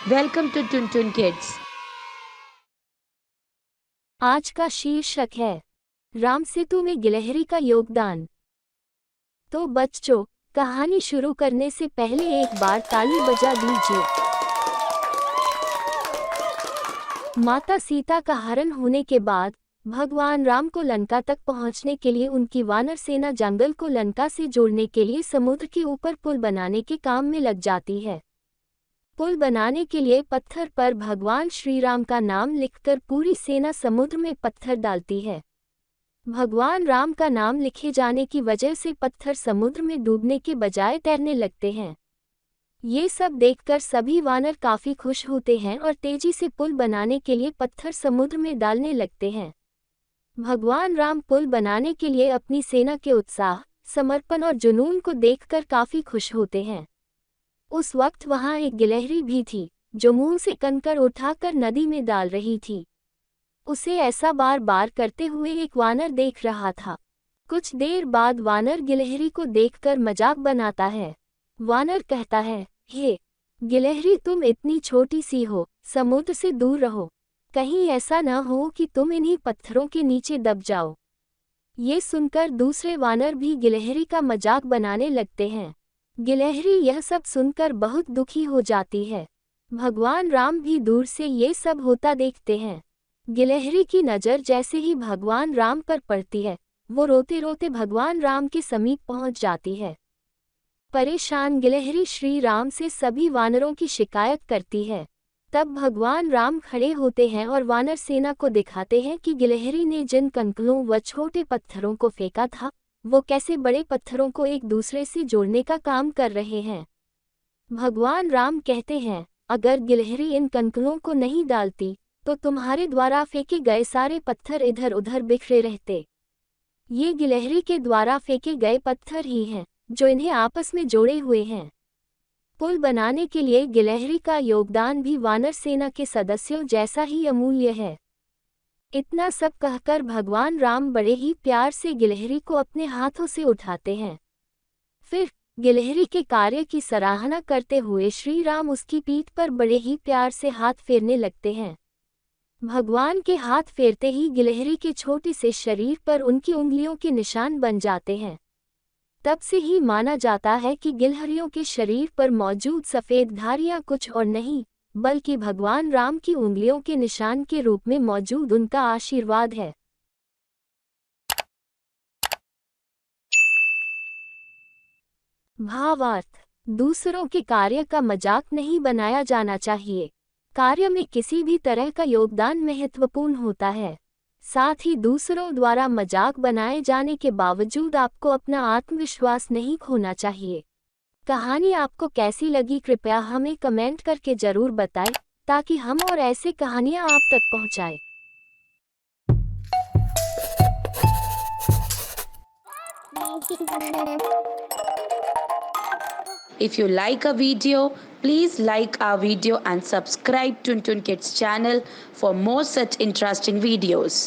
Welcome to टुन टुन kids. आज का शीर्षक है राम सेतु में गिलहरी का योगदान। तो बच्चों, कहानी शुरू करने से पहले एक बार ताली बजा दीजिए। माता सीता का हरण होने के बाद भगवान राम को लंका तक पहुंचने के लिए उनकी वानर सेना जंगल को लंका से जोड़ने के लिए समुद्र के ऊपर पुल बनाने के काम में लग जाती है। पुल बनाने के लिए पत्थर पर भगवान श्री राम का नाम लिखकर पूरी सेना समुद्र में पत्थर डालती है। भगवान राम का नाम लिखे जाने की वजह से पत्थर समुद्र में डूबने के बजाय तैरने लगते हैं। ये सब देखकर सभी वानर काफी खुश होते हैं और तेजी से पुल बनाने के लिए पत्थर समुद्र में डालने लगते हैं। भगवान राम पुल बनाने के लिए अपनी सेना के उत्साह, समर्पण और जुनून को देखकर काफी खुश होते हैं। उस वक्त वहां एक गिलहरी भी थी जो मुंह से कंकड़ उठाकर नदी में डाल रही थी। उसे ऐसा बार बार करते हुए एक वानर देख रहा था। कुछ देर बाद वानर गिलहरी को देखकर मजाक बनाता है। वानर कहता है, हे गिलहरी, तुम इतनी छोटी सी हो, समुद्र से दूर रहो। कहीं ऐसा न हो कि तुम इन्हीं पत्थरों के नीचे दब जाओ। ये सुनकर दूसरे वानर भी गिलहरी का मजाक बनाने लगते हैं। गिलहरी यह सब सुनकर बहुत दुखी हो जाती है। भगवान राम भी दूर से ये सब होता देखते हैं। गिलहरी की नज़र जैसे ही भगवान राम पर पड़ती है, वो रोते रोते भगवान राम के समीप पहुंच जाती है। परेशान गिलहरी श्री राम से सभी वानरों की शिकायत करती है। तब भगवान राम खड़े होते हैं और वानर सेना को दिखाते हैं कि गिलहरी ने जिन कंकड़ों व छोटे पत्थरों को फेंका था, वो कैसे बड़े पत्थरों को एक दूसरे से जोड़ने का काम कर रहे हैं। भगवान राम कहते हैं, अगर गिलहरी इन कंकड़ों को नहीं डालती तो तुम्हारे द्वारा फेंके गए सारे पत्थर इधर उधर बिखरे रहते। ये गिलहरी के द्वारा फेंके गए पत्थर ही हैं जो इन्हें आपस में जोड़े हुए हैं। पुल बनाने के लिए गिलहरी का योगदान भी वानर सेना के सदस्यों जैसा ही अमूल्य है। इतना सब कहकर भगवान राम बड़े ही प्यार से गिलहरी को अपने हाथों से उठाते हैं। फिर गिलहरी के कार्य की सराहना करते हुए श्री राम उसकी पीठ पर बड़े ही प्यार से हाथ फेरने लगते हैं। भगवान के हाथ फेरते ही गिलहरी के छोटे से शरीर पर उनकी उंगलियों के निशान बन जाते हैं। तब से ही माना जाता है कि गिलहरियों के शरीर पर मौजूद सफ़ेद धारियां कुछ और नहीं बल्कि भगवान राम की उंगलियों के निशान के रूप में मौजूद उनका आशीर्वाद है। भावार्थ: दूसरों के कार्य का मजाक नहीं बनाया जाना चाहिए। कार्य में किसी भी तरह का योगदान महत्वपूर्ण होता है। साथ ही दूसरों द्वारा मजाक बनाए जाने के बावजूद आपको अपना आत्मविश्वास नहीं खोना चाहिए। कहानी आपको कैसी लगी कृपया हमें कमेंट करके जरूर बताएं ताकि हम और ऐसे कहानियां आप तक पहुंचाएं। If you like a video, please like our video and subscribe to Tun Kids channel for more such interesting videos.